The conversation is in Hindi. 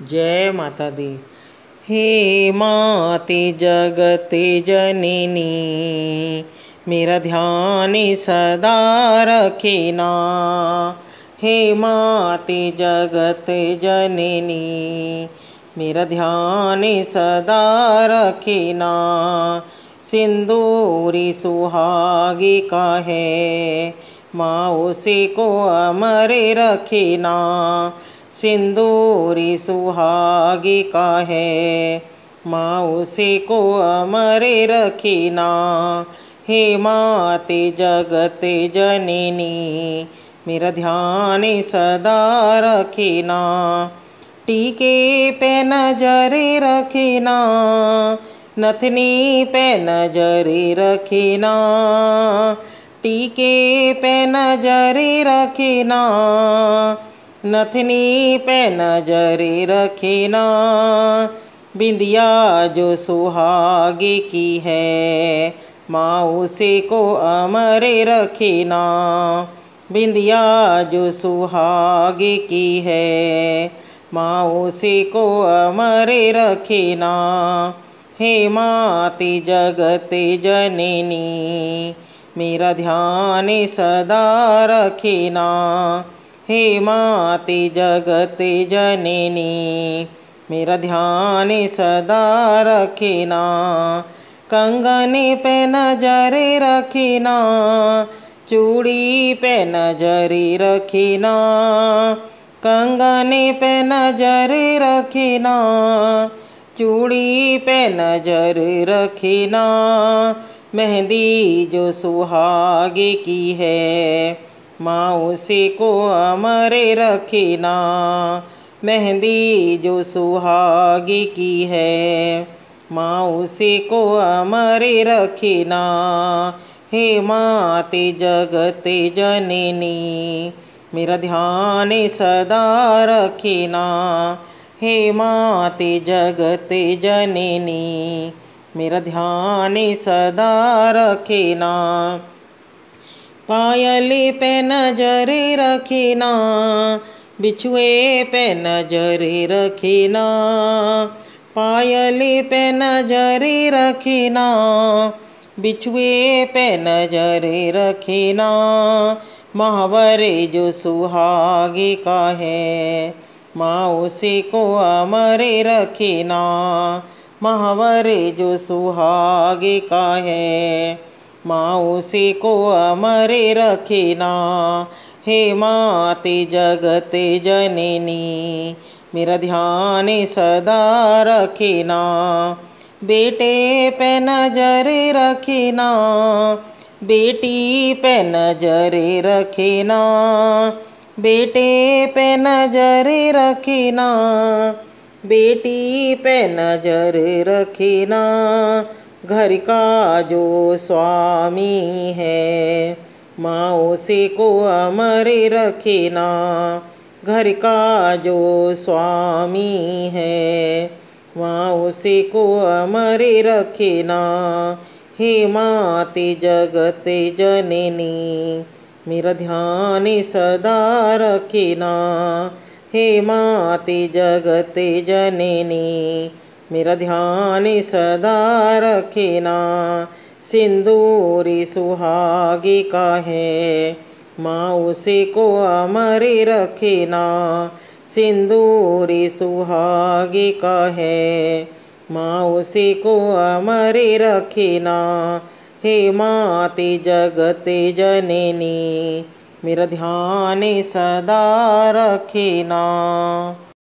जय माता दी। हे माते जगते जननी, मेरा ध्यान सदा रखना। हे माते जगते जननी, मेरा ध्यान सदा रखना। सिंदूरी सुहागी का है, माँ उसी को अमर रखना। सिंदूरी सुहागी का है, माँ उसी को अमर रखना। हे माते जगते जननी, मेरा ध्यान सदा रखना। टीके पे नजर रखना, नथनी पे नजर रखना। टीके पे नजर रखना, नथनी पे नजर रखना। बिंदिया जो सुहागी की है, माँ उसी को अमर रखना। बिंदिया जो सुहागी की है, माँ उसी को अमर रखना। हे माते जगते जननी, मेरा ध्यान सदा रखना। हे माते जगते जननी, मेरा ध्यान सदा रखना। कंगन पे नजर रखना, चूड़ी पे नजर रखना। कंगन पे नजर रखना, चूड़ी पे नजर रखना। मेहंदी जो सुहागी की है, माँ उसी को अमर रखना। मेहंदी जो सुहागी की है, माँ उसी को अमर रखना। हे माते जगते जननी, मेरा ध्यान सदा रखना। हे माते जगते जननी, मेरा ध्यान सदा रखना। पायल पे नजर रखना, बिछुए पे नजर रखना। पायल पे नजर रखना, बिछुए पे नजर रखना। महावर जो सुहागी का है, माँ उसी को अमर रखना। महावर जो सुहागी का है, माँ उसी को अमर रखना। हे माते जगते जननी, मेरा ध्यान सदा रखना। बेटे पे नजर रखना, बेटी पे नजर रखना। बेटे पे नजर रखना, बेटी पे नजर रखना। घर का जो स्वामी है, माँ उसी को अमर रखना। घर का जो स्वामी है, माँ उसी को अमर रखना। हे माते जगते जननी, मेरा ध्यान सदा रखना। हे माते जगते जननी, मेरा ध्यान सदा रखना। सिंदूरी सुहागी का है, माँ उसी को अमर रखना। सिंदूरी सुहागी का है, माँ उसी को अमर रखना। हे माते जगते जननी, मेरा ध्यान सदा रखना।